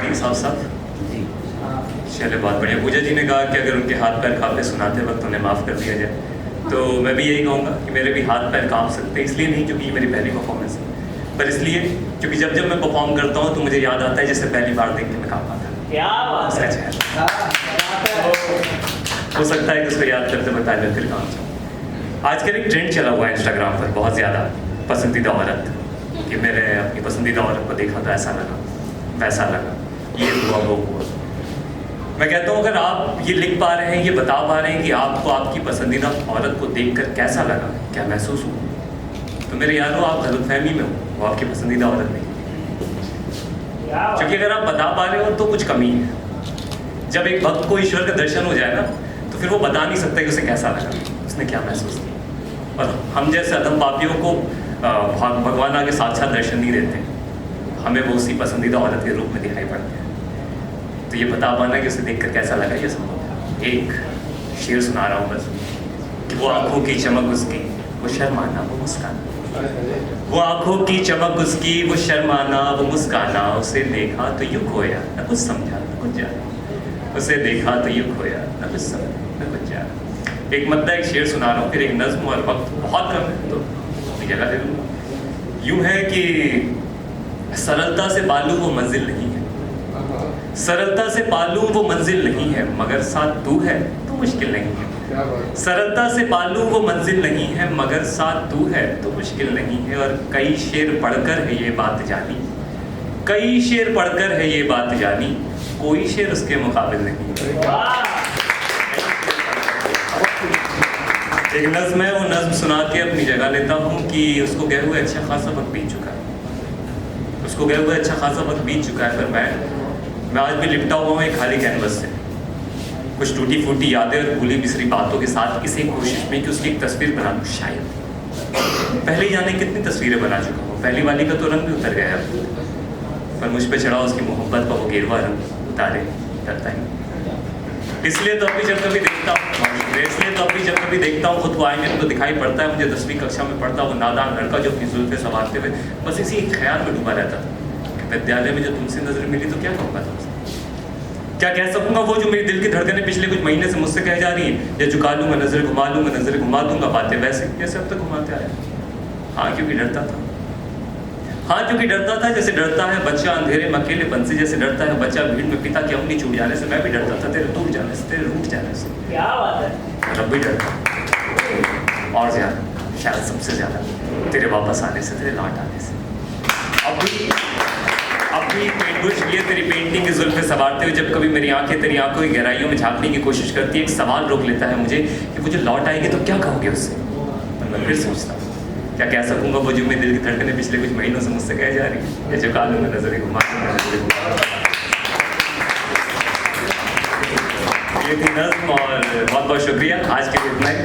वालेकुम साहब। चले बहुत बढ़िया। पूजा जी ने कहा कि अगर उनके हाथ पैर कांपे सुनाते वक्त उन्हें माफ़ कर दिया जाए, तो मैं भी यही कहूँगा कि मेरे भी हाथ पैर कांप सकते हैं। इसलिए नहीं क्योंकि ये मेरी पहली परफॉर्मेंस है, पर इसलिए क्योंकि जब जब मैं परफॉर्म करता हूँ तो मुझे याद आता है जैसे पहली बार देख के मैं कांपा था। क्या बात है। हो सकता है कि उसको याद करते मैं पहले फिर काम चाहूँ। आजकल एक ट्रेंड चला हुआ है इंस्टाग्राम पर बहुत ज़्यादा, पसंदीदा औरत, कि मैंने अपनी पसंदीदा औरत को देखा तो ऐसा लगा, वैसा लगा, ये हुआ वो हुआ। मैं कहता हूँ अगर आप ये लिख पा रहे हैं, ये बता पा रहे हैं कि आपको आपकी पसंदीदा औरत को देखकर कैसा लगा, क्या महसूस हुआ, तो मेरे यारों आप गलतफहमी में हो, वो आपकी पसंदीदा औरत नहीं। क्योंकि अगर आप बता पा रहे हो तो कुछ कमी है। जब एक भक्त को ईश्वर का दर्शन हो जाए ना, तो फिर वो बता नहीं सकता कि उसे कैसा लगा, उसने क्या महसूस किया। और हम जैसे अधम पापियों को भगवान आगे साक्षात दर्शन नहीं देते, हमें वो उसी पसंदीदा औरत के रूप में दिखाई पड़ते हैं। तो ये बता पाना कि उसे देखकर कैसा लगा, ये संभव है। एक शेर सुना रहा हूँ बस, कि वो आंखों की चमक उसकी, वो शर्माना, वो मुस्काना। वो आंखों की चमक उसकी, वो शर्माना, वो मुस्काना। उसे देखा तो यूँ खोया, न कुछ समझा न कुछ जाना। उसे देखा तो यूँ खोया, न कुछ समझा न कुछ जाना। एक मद्दा एक शेर सुना रहा हूँ, फिर एक नज्म, और वक्त बहुत कम है तो जगह दे दूँगा। यूँ है कि सरलता से पालू वो मंजिल नहीं है, सरलता से पालू वो मंजिल नहीं है, मगर साथ तू है तो मुश्किल नहीं है। सरलता से पालू वो मंजिल नहीं है, मगर साथ तू है तो मुश्किल नहीं है। और कई शेर पढ़कर है ये बात जानी, कई शेर पढ़कर है ये बात जानी, कोई शेर उसके मुकाबिल नहीं है। एक नज्म है, वो नज्म सुना के अपनी जगह लेता हूँ कि उसको गए हुए अच्छा खासा वक्त बीत चुका है, उसको गए हुए अच्छा खासा वक्त बीत चुका है, पर मैं आज भी लिपटा हुआ हूँ एक खाली कैनवस से, कुछ टूटी फूटी यादें और भूली बिसरी बातों के साथ, इसी कोशिश में कि उसकी एक तस्वीर बना लूँ। शायद पहले ही जाने कितनी तस्वीरें बना चुका हूँ, पहली वाली का तो रंग भी उतर गया, पर मुझ पे चढ़ा उसकी मोहब्बत का वो गेरुआ रंग उतारे करता ही। इसलिए तो अभी जब कभी देखता हूँ खुद को आईने में तो दिखाई पड़ता है मुझे 10वीं कक्षा में पढ़ता वो नादान लड़का जो अपनी जुल्फे संवारते हुए बस इसी ख्याल में डूबा रहता था कि विद्यालय में जो तुमसे नजर मिली तो क्या कहूँगा तुमसे, क्या कह सकूंगा वो जो मेरी दिल की धड़कनें पिछले कुछ महीने से मुझसे कह जा रही हैं, या झुका लूंगा नजर घुमा लूंगा, नजर घुमा दूंगा, बातें वैसे जैसे अब तक घुमाते आया। हाँ क्योंकि डरता था, हाँ क्योंकि डरता था, जैसे डरता है बच्चा अंधेरे में अकेलेपन से, जैसे डरता है बच्चा भीड़ में पिता की उंगली छूट जाने से, मैं भी डरता था तेरे टूट जाने से, तेरे रूठ जाने से। क्या बात है। रब भी डरता और ज्यादा, शायद सबसे ज्यादा तेरे वापस आने से, तेरे लौट आने से। अपनी पेंटब्रश लिए तेरी पेंटिंग की जुल्फे संवारते हुए जब कभी मेरी आंखें तेरी आंखों की गहराइयों में झांकने की कोशिश करती है, एक सवाल रोक लेता है मुझे कि वो जो लौट आएगी तो क्या कहोगे उससे। और मैं फिर सोचता हूँ क्या कह सकूंगा वो जो मेरे दिल की धड़कनें पिछले कुछ महीनों से मुझसे कह जा रही है, या जो कालू में नजरें घुमा दूंगा, नजरें घुमा दूंगा। ये थी नज़्म, और बहुत बहुत शुक्रिया। आज के लिए इतना ही।